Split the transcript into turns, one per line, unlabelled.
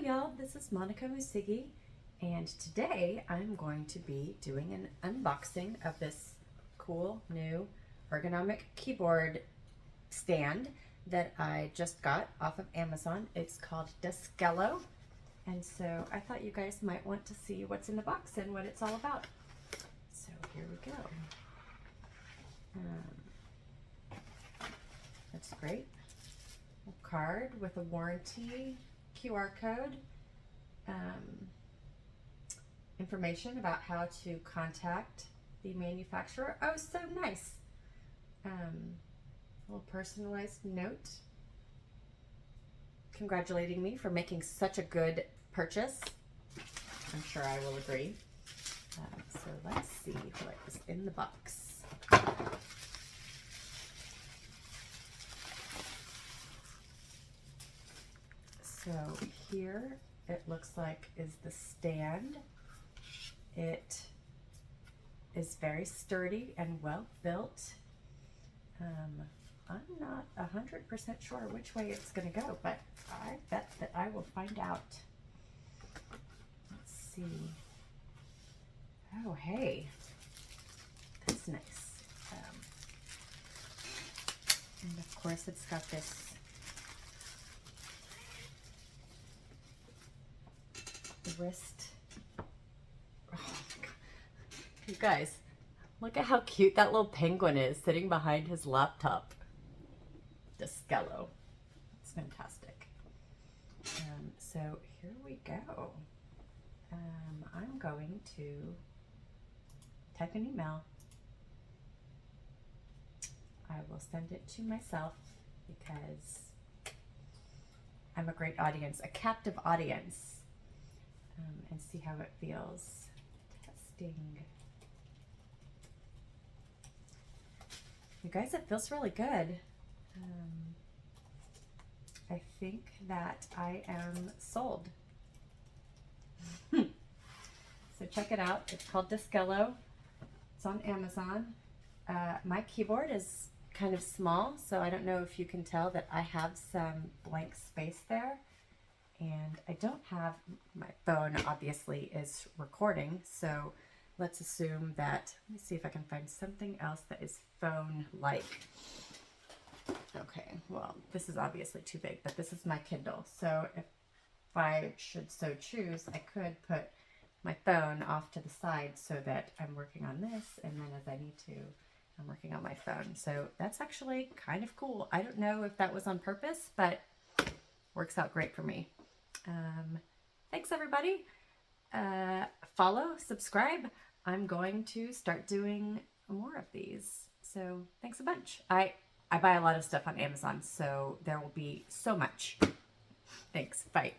y'all, this is Monica Musigi, and today I'm going to be doing an unboxing of this cool new ergonomic keyboard stand that I just got off of Amazon. It's called Deskello, and so I thought you guys might want to see what's in the box and what it's all about. So here we go. That's great. A card with a warranty, QR code, information about how to contact the manufacturer. Oh, so nice. A little personalized note congratulating me for making such a good purchase. I'm sure I will agree. So let's see what is in the box. So here it looks like is the stand. It is very sturdy and well built. I'm not 100% sure which way it's going to go, but I bet that I will find out. Let's see. Oh, hey, that's nice. And of course it's got this wrist. Oh my God. You guys, look at how cute that little penguin is sitting behind his laptop. Deskello. It's fantastic. So here we go. I'm going to type an email. I will send it to myself because I'm a great audience, a captive audience, and see how it feels. Testing. You guys, it feels really good. I think that I am sold. So check it out. It's called Deskello. It's on Amazon. My keyboard is kind of small, so I don't know if you can tell that I have some blank space there. And I don't have, my phone obviously is recording, so let's assume that, let me see if I can find something else that is phone-like. Okay, well, this is obviously too big, but this is my Kindle. So if I should so choose, I could put my phone off to the side so that I'm working on this, and then as I need to, I'm working on my phone. So that's actually kind of cool. I don't know if that was on purpose, but works out great for me. Thanks, everybody. Follow, subscribe. I'm going to start doing more of these. So thanks a bunch. I buy a lot of stuff on Amazon, so there will be so much. Thanks. Bye.